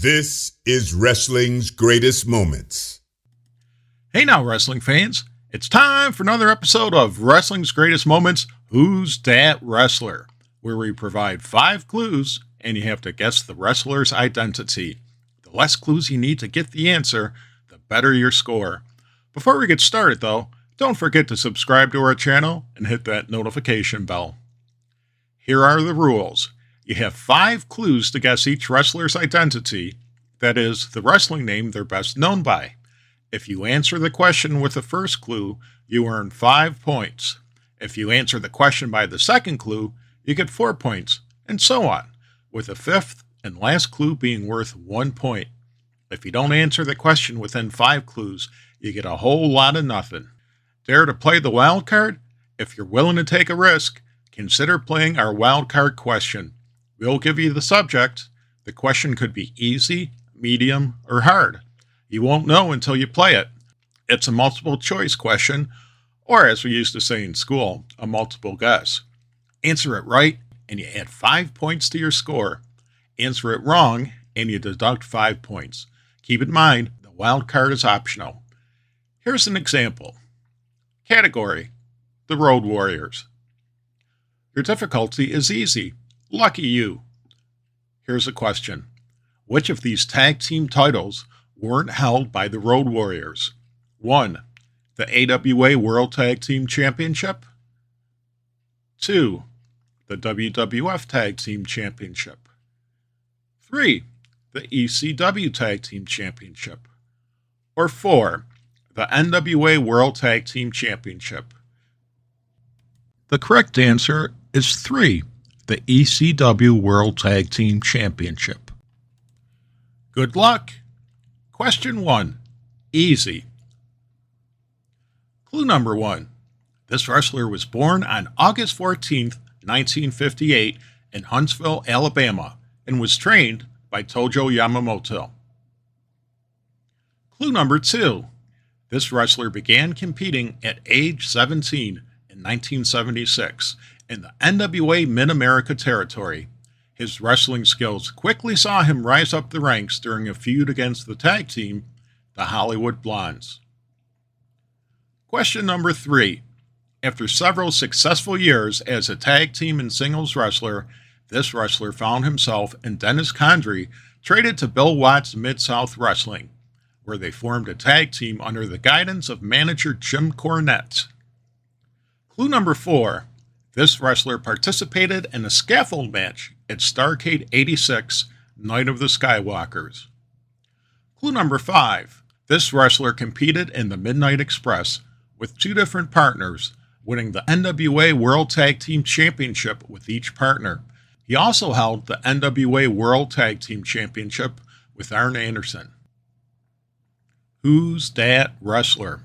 This is wrestling's greatest moments. Hey now, wrestling fans. It's time for another episode of Wrestling's Greatest Moments, Who's Dat Wrestler, where we provide 5 clues and you have to guess the wrestler's identity. The less clues you need to get the answer, the better your score. Before we get started though, don't forget to subscribe to our channel and hit that notification bell. Here are the rules. You have 5 clues to guess each wrestler's identity, that is, the wrestling name they're best known by. If you answer the question with the first clue, you earn 5 points. If you answer the question by the second clue, you get 4 points, and so on, with the 5th and last clue being worth 1 point. If you don't answer the question within 5 clues, you get a whole lot of nothing. Dare to play the wild card? If you're willing to take a risk, consider playing our wild card question. We'll give you the subject. The question could be easy, medium, or hard. You won't know until you play it. It's a multiple choice question, or as we used to say in school, a multiple guess. Answer it right, and you add 5 points to your score. Answer it wrong, and you deduct 5 points. Keep in mind, the wild card is optional. Here's an example. Category: The Road Warriors. Your difficulty is easy. Lucky you. Here's a question. Which of these tag team titles weren't held by the Road Warriors? 1. The AWA World Tag Team Championship. 2. The WWF Tag Team Championship. 3. The ECW Tag Team Championship. Or 4. The NWA World Tag Team Championship. The correct answer is 3. The ECW World Tag Team Championship. Good luck! Question 1. Easy. Clue number 1. This wrestler was born on August 14th, 1958 in Huntsville, Alabama, and was trained by Tojo Yamamoto. Clue number 2. This wrestler began competing at age 17 in 1976 in the NWA Mid-America territory. His wrestling skills quickly saw him rise up the ranks during a feud against the tag team, the Hollywood Blondes. Question number 3. After several successful years as a tag team and singles wrestler, this wrestler found himself and Dennis Condrey traded to Bill Watts Mid-South Wrestling, where they formed a tag team under the guidance of manager Jim Cornette. Clue number 4. This wrestler participated in a scaffold match at Starrcade 86, Night of the Skywalkers. Clue number 5. This wrestler competed in the Midnight Express with 2 different partners, winning the NWA World Tag Team Championship with each partner. He also held the NWA World Tag Team Championship with Arn Anderson. Who's Dat Wrestler?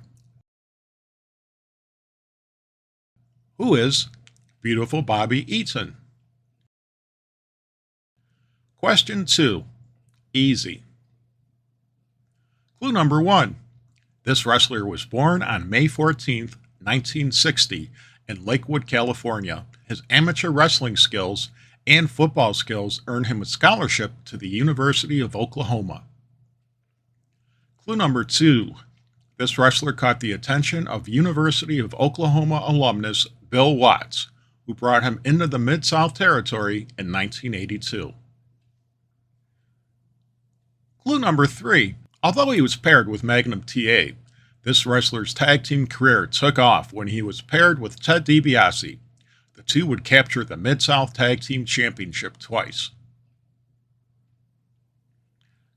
Who is Beautiful Bobby Eaton? Question 2. Easy. Clue number 1. This wrestler was born on May 14th, 1960 in Lakewood, California. His amateur wrestling skills and football skills earned him a scholarship to the University of Oklahoma. Clue number 2. This wrestler caught the attention of University of Oklahoma alumnus Bill Watts, who brought him into the Mid-South Territory in 1982. Clue number 3. Although he was paired with Magnum TA, this wrestler's tag team career took off when he was paired with Ted DiBiase. The two would capture the Mid-South Tag Team Championship twice.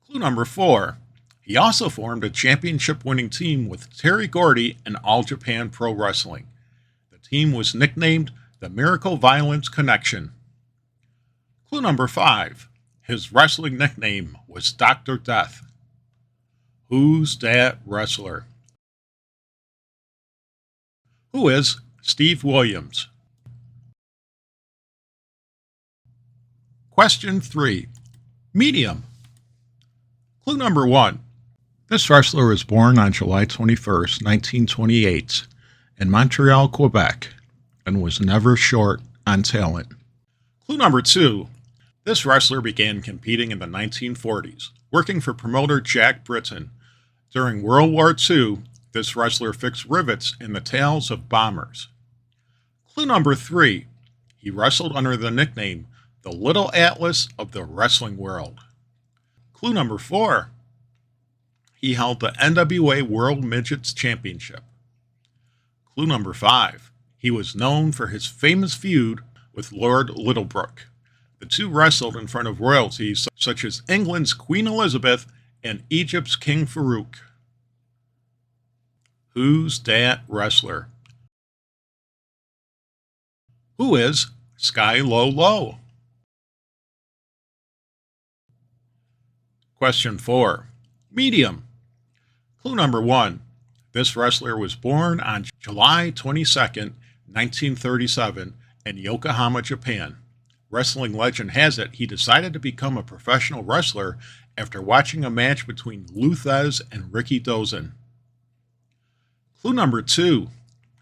Clue number 4. He also formed a championship-winning team with Terry Gordy in All Japan Pro Wrestling. The team was nicknamed the Miracle Violence Connection. Clue number 5. His wrestling nickname was Dr. Death. Who's Dat Wrestler? Who is Steve Williams? Question 3. Medium. Clue number 1. This wrestler was born on July 21st, 1928 in Montreal, Quebec, and was never short on talent. Clue number 2. This wrestler began competing in the 1940s, working for promoter Jack Britton. During World War II, this wrestler fixed rivets in the tails of bombers. Clue number 3. He wrestled under the nickname the Little Atlas of the wrestling world. Clue number 4. He held the NWA World Midgets Championship. Clue number 5. He was known for his famous feud with Lord Littlebrook. The two wrestled in front of royalties such as England's Queen Elizabeth and Egypt's King Farouk. Who's Dat Wrestler? Who is Sky Low Low? Question 4. Medium. Clue number 1. This wrestler was born on July 22nd, 1937 in Yokohama, Japan. Wrestling legend has it he decided to become a professional wrestler after watching a match between Lou Thesz and Ricky Dozan. Clue number 2.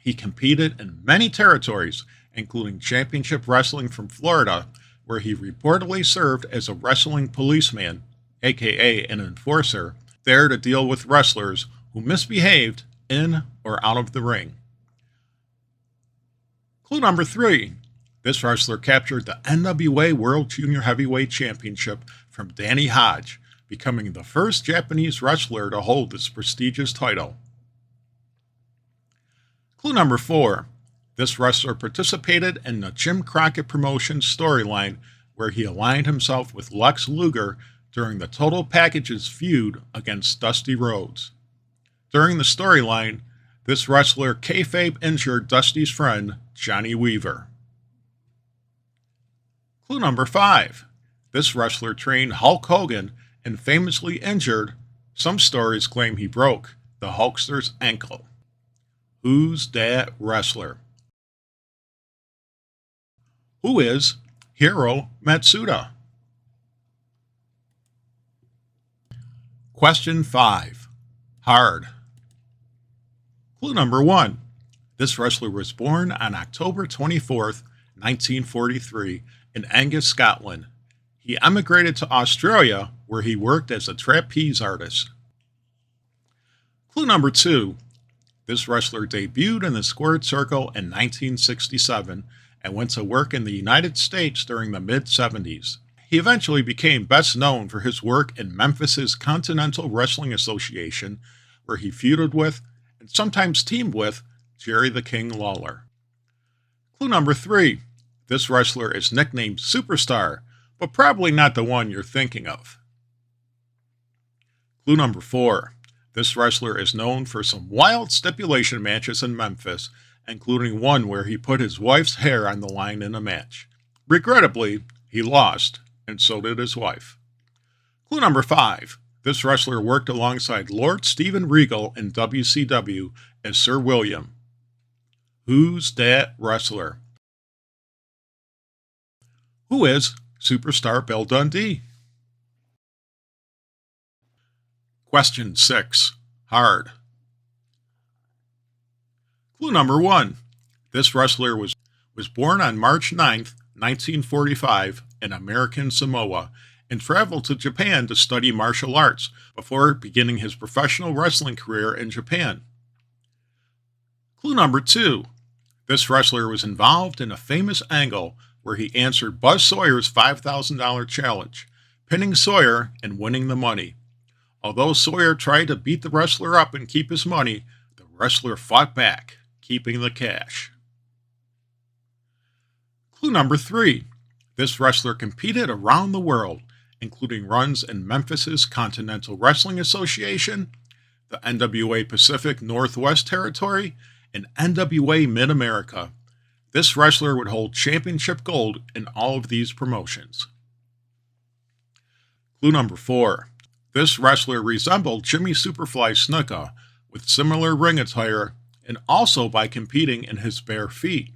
He competed in many territories, including championship wrestling from Florida, where he reportedly served as a wrestling policeman, aka an enforcer, there to deal with wrestlers who misbehaved in or out of the ring. Clue number 3. This wrestler captured the NWA World Junior Heavyweight Championship from Danny Hodge, becoming the first Japanese wrestler to hold this prestigious title. Clue number 4. This wrestler participated in the Jim Crockett Promotions storyline where he aligned himself with Lex Luger during the Total Package's feud against Dusty Rhodes. During the storyline, this wrestler kayfabe injured Dusty's friend, Johnny Weaver. Clue number 5. This wrestler trained Hulk Hogan and famously injured, some stories claim he broke, the Hulkster's ankle. Who's Dat Wrestler? Who is Hiro Matsuda? Question 5. Hard. Clue number 1. This wrestler was born on October 24th, 1943 in Angus, Scotland. He emigrated to Australia where he worked as a trapeze artist. Clue number 2. This wrestler debuted in the squared circle in 1967 and went to work in the United States during the mid-70s. He eventually became best known for his work in Memphis's Continental Wrestling Association, where he feuded with and sometimes teamed with Jerry the King Lawler. Clue number 3. This wrestler is nicknamed Superstar, but probably not the one you're thinking of. Clue number 4. This wrestler is known for some wild stipulation matches in Memphis, including one where he put his wife's hair on the line in a match. Regrettably, he lost, and so did his wife. Clue number 5. This wrestler worked alongside Lord Steven Regal in WCW as Sir William. Who's Dat Wrestler? Who is Superstar Bill Dundee? Question 6. Hard. Clue number 1. This wrestler was born on March 9th, 1945 in American Samoa and traveled to Japan to study martial arts before beginning his professional wrestling career in Japan. Clue number 2. This wrestler was involved in a famous angle where he answered Buzz Sawyer's $5,000 challenge, pinning Sawyer and winning the money. Although Sawyer tried to beat the wrestler up and keep his money, the wrestler fought back, keeping the cash. Clue number 3. This wrestler competed around the world, including runs in Memphis's Continental Wrestling Association, the NWA Pacific Northwest Territory, and NWA Mid-America. This wrestler would hold championship gold in all of these promotions. Clue number 4. This wrestler resembled Jimmy Superfly Snuka with similar ring attire and also by competing in his bare feet.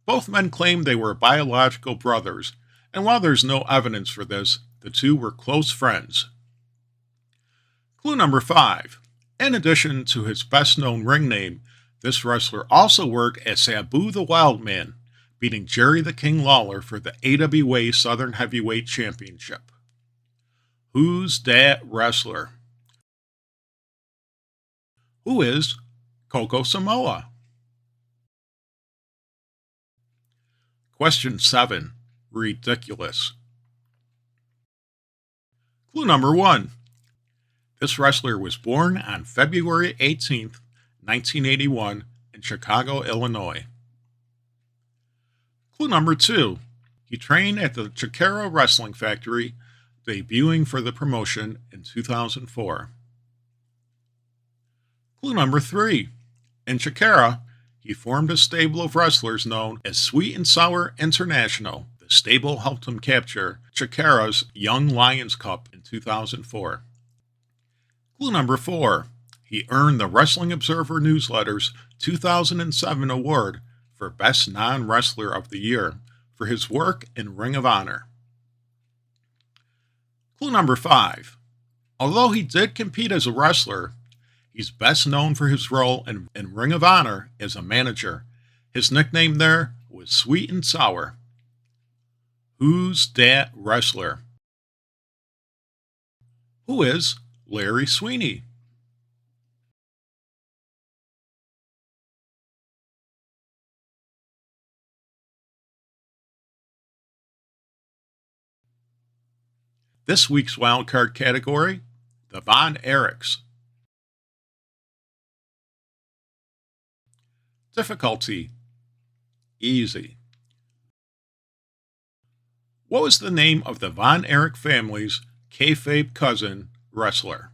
Both men claimed they were biological brothers, and while there's no evidence for this, the two were close friends. Clue number 5. In addition to his best-known ring name, this wrestler also worked as Sabu the Wild Man, beating Jerry the King Lawler for the AWA Southern Heavyweight Championship. Who's Dat Wrestler? Who is Coco Samoa? Question 7. Ridiculous. Clue number 1. This wrestler was born on February 18th, 1981 in Chicago, Illinois. Clue number 2. He trained at the Chikara Wrestling Factory, debuting for the promotion in 2004. Clue number 3. In Chikara, he formed a stable of wrestlers known as Sweet and Sour International. The stable helped him capture Chikara's Young Lions Cup in 2004. Clue number 4. He earned the Wrestling Observer Newsletter's 2007 award for Best Non-Wrestler of the Year for his work in Ring of Honor. Clue number 5. Although he did compete as a wrestler, he's best known for his role in Ring of Honor as a manager. His nickname there was Sweet and Sour. Who's Dat Wrestler? Who is Larry Sweeney? This week's wildcard category, the Von Erichs. Difficulty, easy. What was the name of the Von Erich family's kayfabe cousin wrestler?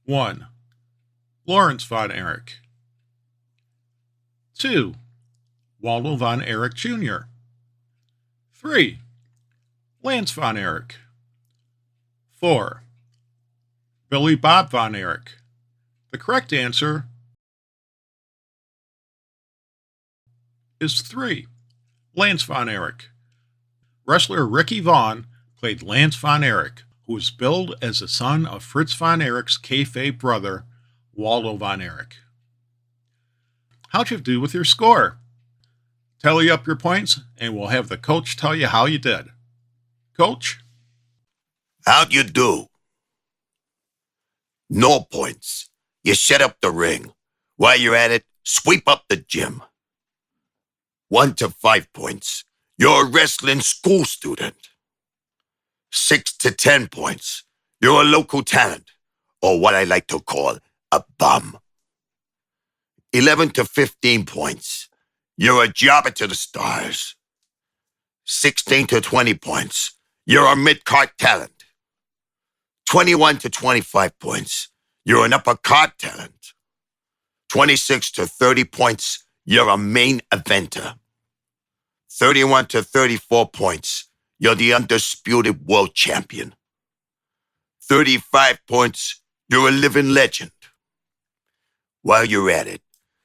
1. Lawrence Von Erich. 2. Waldo Von Erich Jr. 3. Lance Von Erich. 4. Billy Bob Von Erich. The correct answer is 3. Lance Von Erich. Wrestler Ricky Vaughn played Lance Von Erich, who was billed as the son of Fritz Von Erich's kayfabe brother, Waldo Von Erich. How'd you do with your score? Tally up your points, and we'll have the coach tell you how you did. Coach? How'd you do? No points. You set up the ring. While you're at it, sweep up the gym. 1 to 5 points. You're a wrestling school student. 6 to 10 points. You're a local talent, or what I like to call a bum. 11 to 15 points. You're a jobber to the stars. 16 to 20 points. You're a mid-card talent. 21 to 25 points. You're an upper-card talent. 26 to 30 points. You're a main eventer. 31 to 34 points. You're the undisputed world champion. 35 points. You're a living legend. While you're at it,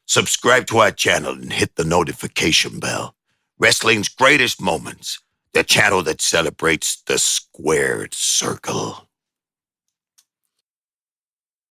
subscribe to our channel and hit the notification bell. Wrestling's greatest moments. The channel that celebrates the squared circle.